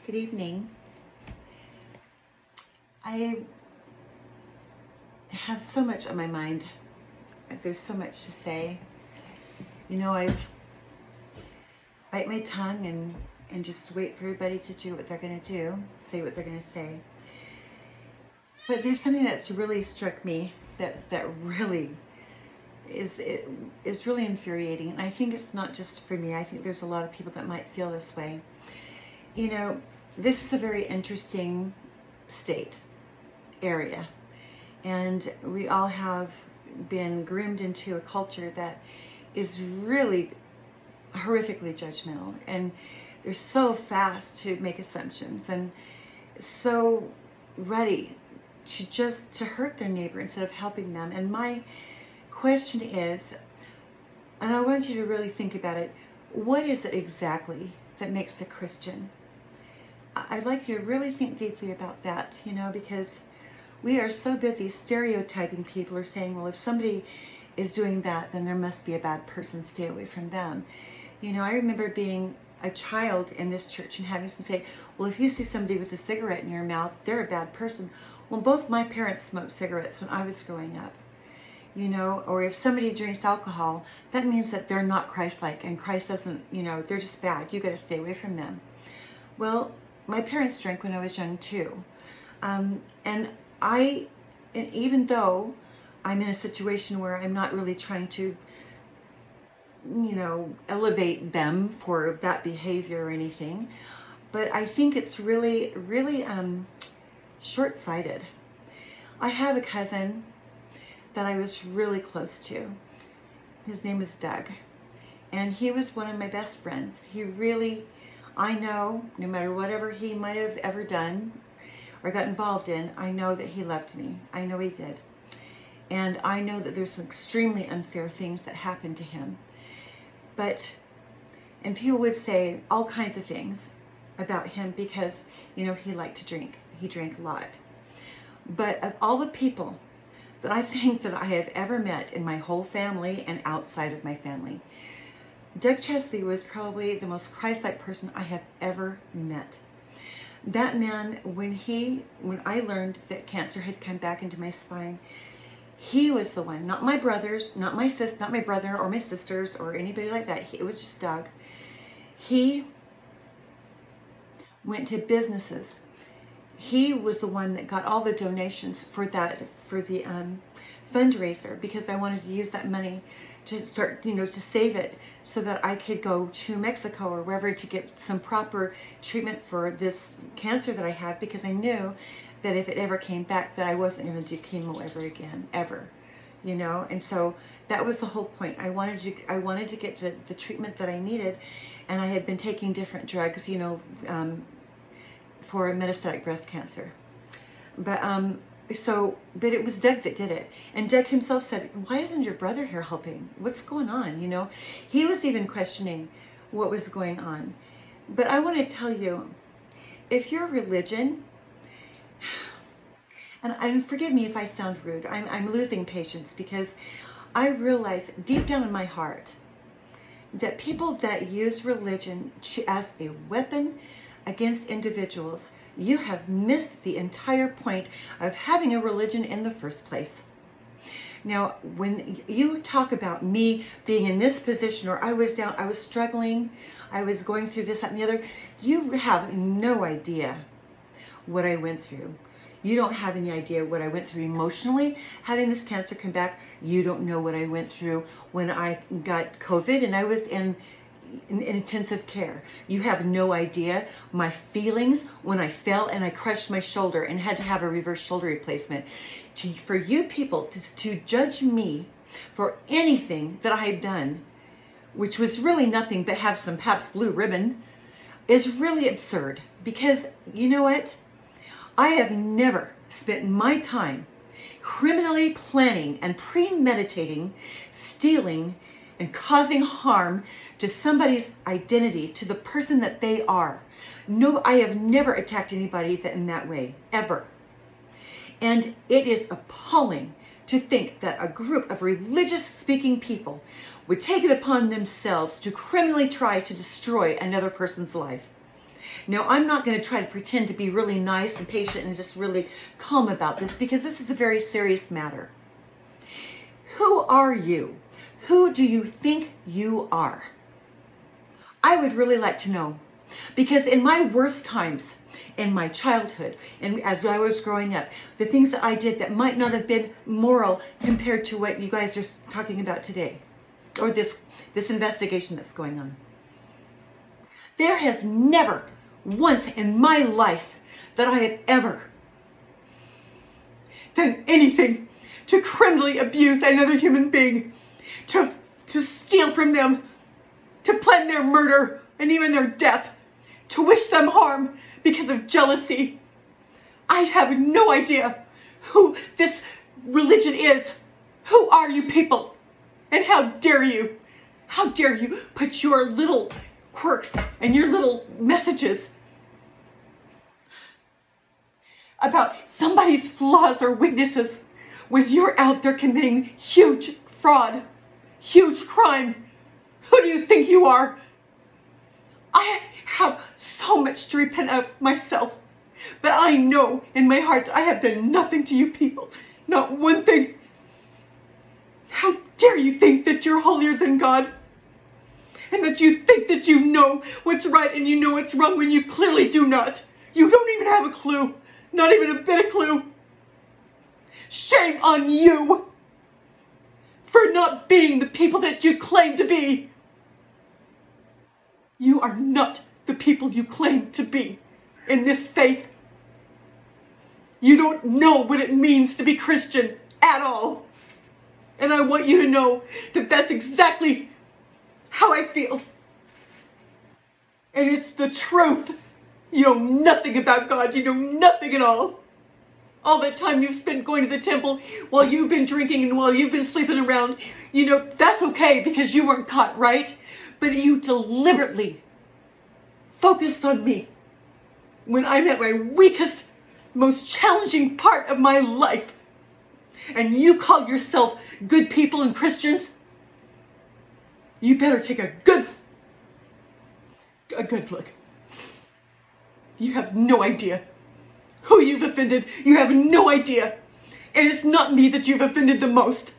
Good evening. I have so much on my mind. There's so much to say. You know, I bite my tongue and just wait for everybody to do what they're going to do, say what they're going to say. But there's something that's really struck me that really is really infuriating. And I think it's not just for me. I think there's a lot of people that might feel this way. You know, this is a very interesting area, and we all have been groomed into a culture that is really horrifically judgmental, and they're so fast to make assumptions and so ready to hurt their neighbor instead of helping them. And my question is, and I want you to really think about it, what is it exactly that makes a Christian? I'd like you to really think deeply about that, you know, because we are so busy stereotyping people or saying, well, if somebody is doing that, then there must be a bad person, stay away from them. You know, I remember being a child in this church and having some say, well, if you see somebody with a cigarette in your mouth, they're a bad person. Well, both my parents smoked cigarettes when I was growing up, you know, or if somebody drinks alcohol, that means that they're not Christ-like, and Christ doesn't, you know, they're just bad. You got to stay away from them. Well, my parents drank when I was young too. And even though I'm in a situation where I'm not really trying to, you know, elevate them for that behavior or anything, but I think it's really short-sighted. I have a cousin that I was really close to. His name is Doug, and he was one of my best friends. He really, I know, no matter whatever he might have ever done or got involved in, I know that he loved me. I know he did. And I know that there's some extremely unfair things that happened to him. And people would say all kinds of things about him because, you know, he liked to drink. He drank a lot. But of all the people that I think that I have ever met in my whole family and outside of my family, Doug Chesley was probably the most Christ-like person I have ever met. That man, when I learned that cancer had come back into my spine, he was the one, not my brothers, not my brother or my sisters or anybody like that. It was just Doug. He went to businesses. He was the one that got all the donations for the fundraiser, because I wanted to use that money to start, you know, to save it so that I could go to Mexico or wherever to get some proper treatment for this cancer that I have, because I knew that if it ever came back that I wasn't going to do chemo ever again, ever, you know. And so that was the whole point. I wanted to get the treatment that I needed, and I had been taking different drugs, you know, for metastatic breast cancer. But it was Doug that did it. And Doug himself said, why isn't your brother here helping? What's going on? You know, he was even questioning what was going on. But I want to tell you, if your religion, and forgive me if I sound rude, I'm losing patience, because I realize deep down in my heart that people that use religion as a weapon against individuals, you have missed the entire point of having a religion in the first place. Now, when you talk about me being in this position, or I was down, I was struggling, I was going through this, that, and the other, you have no idea what I went through. You don't have any idea what I went through emotionally, having this cancer come back. You don't know what I went through when I got COVID and I was in intensive care. You have no idea my feelings when I fell and I crushed my shoulder and had to have a reverse shoulder replacement. For you people to judge me for anything that I had done, which was really nothing but have some Pabst Blue Ribbon, is really absurd. Because you know what? I have never spent my time criminally planning and premeditating, stealing, and causing harm to somebody's identity, to the person that they are. No, I have never attacked anybody in that way, ever. And it is appalling to think that a group of religious-speaking people would take it upon themselves to criminally try to destroy another person's life. Now, I'm not going to try to pretend to be really nice and patient and just really calm about this, because this is a very serious matter. Who are you? Who do you think you are? I would really like to know, because in my worst times, in my childhood, and as I was growing up, the things that I did that might not have been moral compared to what you guys are talking about today, or this investigation that's going on. There has never once in my life that I have ever done anything to criminally abuse another human being, to steal from them, to plan their murder and even their death, to wish them harm because of jealousy. I have no idea who this religion is. Who are you people? And how dare you put your little quirks and your little messages about somebody's flaws or weaknesses when you're out there committing huge fraud, huge crime. Who do you think you are? I have so much to repent of myself, but I know in my heart that I have done nothing to you people, not one thing. How dare you think that you're holier than God, and that you think that you know what's right and you know what's wrong when you clearly do not. You don't even have a clue, not even a bit of clue. Shame on you for not being the people that you claim to be. You are not the people you claim to be in this faith. You don't know what it means to be Christian at all. And I want you to know that that's exactly how I feel. And it's the truth. You know nothing about God. You know nothing at all. All that time you've spent going to the temple while you've been drinking and while you've been sleeping around, you know, that's okay because you weren't caught, right? But you deliberately focused on me when I'm at my weakest, most challenging part of my life. And you call yourself good people and Christians? You better take a good look. You have no idea who you've offended. You have no idea. And it's not me that you've offended the most.